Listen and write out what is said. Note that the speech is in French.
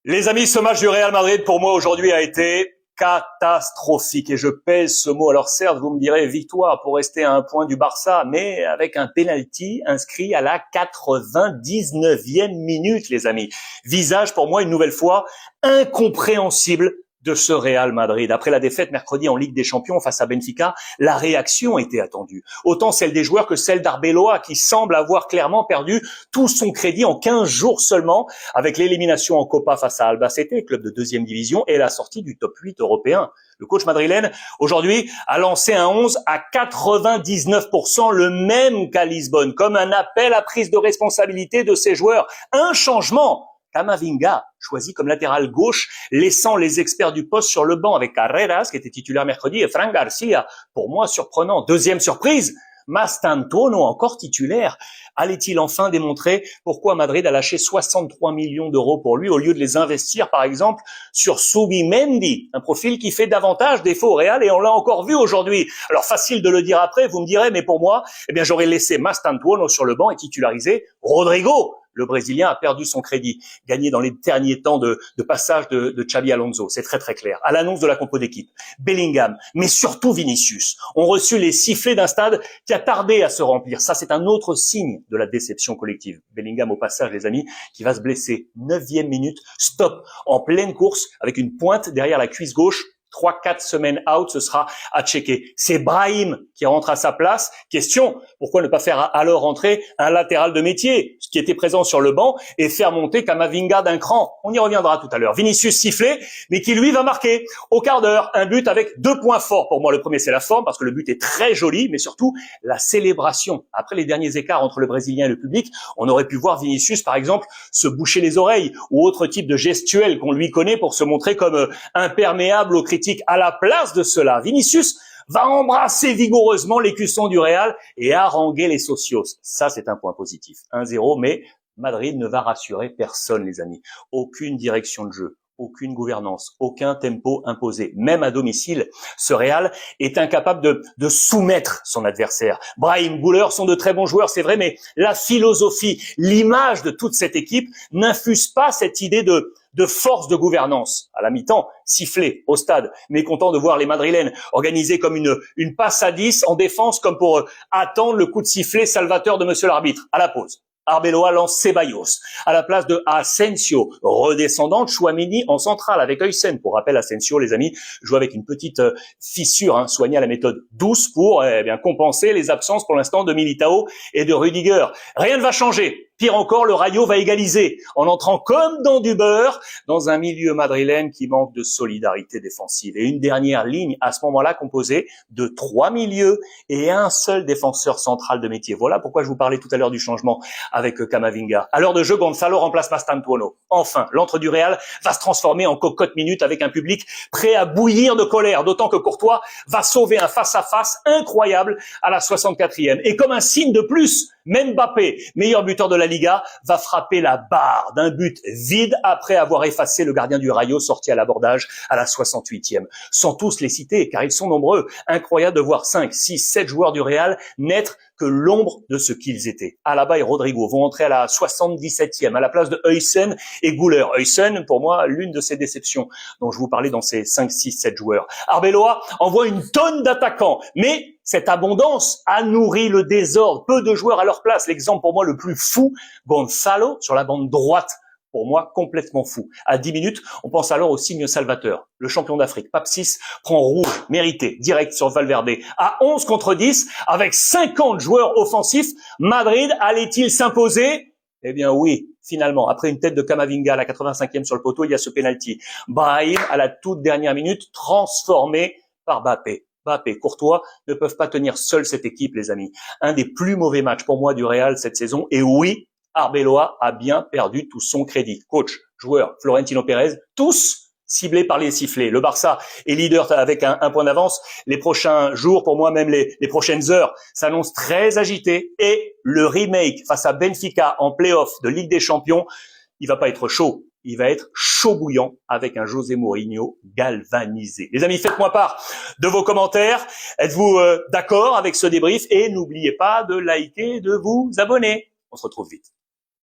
Les amis, ce match du Real Madrid pour moi aujourd'hui a été catastrophique et je pèse ce mot. Alors certes, vous me direz victoire pour rester à un point du Barça, mais avec un penalty inscrit à la 99e minute, les amis. Visage pour moi une nouvelle fois incompréhensible de ce Real Madrid. Après la défaite mercredi en Ligue des Champions face à Benfica, la réaction était attendue. Autant celle des joueurs que celle d'Arbeloa qui semble avoir clairement perdu tout son crédit en 15 jours seulement avec l'élimination en Copa face à Albacete, club de deuxième division, et la sortie du top 8 européen. Le coach madrilène, aujourd'hui, a lancé un 11 à 99%, le même qu'à Lisbonne, comme un appel à prise de responsabilité de ses joueurs. Un changement. Camavinga, choisi comme latéral gauche, laissant les experts du poste sur le banc avec Carreras, qui était titulaire mercredi, et Fran Garcia, pour moi surprenant. Deuxième surprise, Mastantuono, encore titulaire. Allait-il enfin démontrer pourquoi Madrid a lâché 63 millions d'euros pour lui au lieu de les investir, par exemple, sur Zubimendi, un profil qui fait davantage défaut au Real et on l'a encore vu aujourd'hui. Alors facile de le dire après, vous me direz, mais pour moi, j'aurais laissé Mastantuono sur le banc et titularisé Rodrigo. Le Brésilien a perdu son crédit, gagné dans les derniers temps de passage de Xabi Alonso. C'est très très clair. À l'annonce de la compo d'équipe, Bellingham, mais surtout Vinicius, ont reçu les sifflets d'un stade qui a tardé à se remplir. Ça, c'est un autre signe de la déception collective. Bellingham, au passage, les amis, qui va se blesser. 9e minute, stop, en pleine course, avec une pointe derrière la cuisse gauche. 3-4 semaines out, ce sera à checker. C'est Brahim qui rentre à sa place. Question, pourquoi ne pas faire alors rentrer un latéral de métier, ce qui était présent sur le banc, et faire monter Camavinga d'un cran. On y reviendra tout à l'heure. Vinicius sifflé, mais qui lui va marquer. Au quart d'heure, un but avec 2 points forts. Pour moi, le premier, c'est la forme, parce que le but est très joli, mais surtout la célébration. Après les derniers écarts entre le Brésilien et le public, on aurait pu voir Vinicius, par exemple, se boucher les oreilles, ou autre type de gestuel qu'on lui connaît pour se montrer comme imperméable aux critiques. À la place de cela, Vinicius va embrasser vigoureusement l'écusson du Real et haranguer les socios. Ça, c'est un point positif. 1-0, mais Madrid ne va rassurer personne, les amis. Aucune direction de jeu, aucune gouvernance, aucun tempo imposé. Même à domicile, ce Real est incapable de soumettre son adversaire. Brahim, Güler sont de très bons joueurs, c'est vrai, mais la philosophie, l'image de toute cette équipe n'infuse pas cette idée de force de gouvernance. À la mi-temps, sifflé au stade, mécontent de voir les Madrilènes organiser comme une passe à 10 en défense, comme pour attendre le coup de sifflet salvateur de monsieur l'arbitre. À la pause, Arbeloa lance Ceballos à la place de Asensio, redescendant Tchouaméni en centrale avec Huysen. Pour rappel, Asensio, les amis, joue avec une petite fissure, soignée à la méthode douce pour compenser les absences pour l'instant de Militao et de Rudiger. Rien ne va changer. Pire encore, le Rayo va égaliser en entrant comme dans du beurre dans un milieu madrilène qui manque de solidarité défensive. Et une dernière ligne à ce moment-là composée de 3 milieux et un seul défenseur central de métier. Voilà pourquoi je vous parlais tout à l'heure du changement avec Camavinga. À l'heure de jeu, Gonzalo remplace Mastantuono. Enfin, l'entre du Real va se transformer en cocotte minute avec un public prêt à bouillir de colère, d'autant que Courtois va sauver un face-à-face incroyable à la 64e. Et comme un signe de plus, Mbappé, meilleur buteur de la Liga, va frapper la barre d'un but vide après avoir effacé le gardien du Rayo sorti à l'abordage à la 68e. Sans tous les citer, car ils sont nombreux. Incroyable de voir 5, 6, 7 joueurs du Real n'être que l'ombre de ce qu'ils étaient. Alaba et Rodrigo vont entrer à la 77e à la place de Huysen et Güler. Huysen, pour moi, l'une de ces déceptions dont je vous parlais dans ces 5, 6, 7 joueurs. Arbeloa envoie une tonne d'attaquants, mais cette abondance a nourri le désordre. Peu de joueurs à leur place. L'exemple pour moi le plus fou, Gonzalo sur la bande droite. Pour moi, complètement fou. À 10 minutes, on pense alors au signe salvateur. Le champion d'Afrique, Pape 6, prend rouge, mérité, direct sur Valverde. À 11 contre 10, avec 50 joueurs offensifs, Madrid allait-il s'imposer? Eh bien oui, finalement. Après une tête de Camavinga à la 85e sur le poteau, il y a ce penalty. Brahim, à la toute dernière minute, transformé par Mbappé. Mbappé, Courtois ne peuvent pas tenir seuls cette équipe, les amis. Un des plus mauvais matchs pour moi du Real cette saison. Et oui, Arbeloa a bien perdu tout son crédit. Coach, joueur, Florentino Pérez, tous ciblés par les sifflets. Le Barça est leader avec un point d'avance. Les prochains jours, pour moi, même les prochaines heures, s'annoncent très agités. Et le remake face à Benfica en play-off de Ligue des Champions, il va pas être chaud. Il va être chaud bouillant avec un José Mourinho galvanisé. Les amis, faites-moi part de vos commentaires. Êtes-vous d'accord avec ce débrief? Et n'oubliez pas de liker et de vous abonner. On se retrouve vite.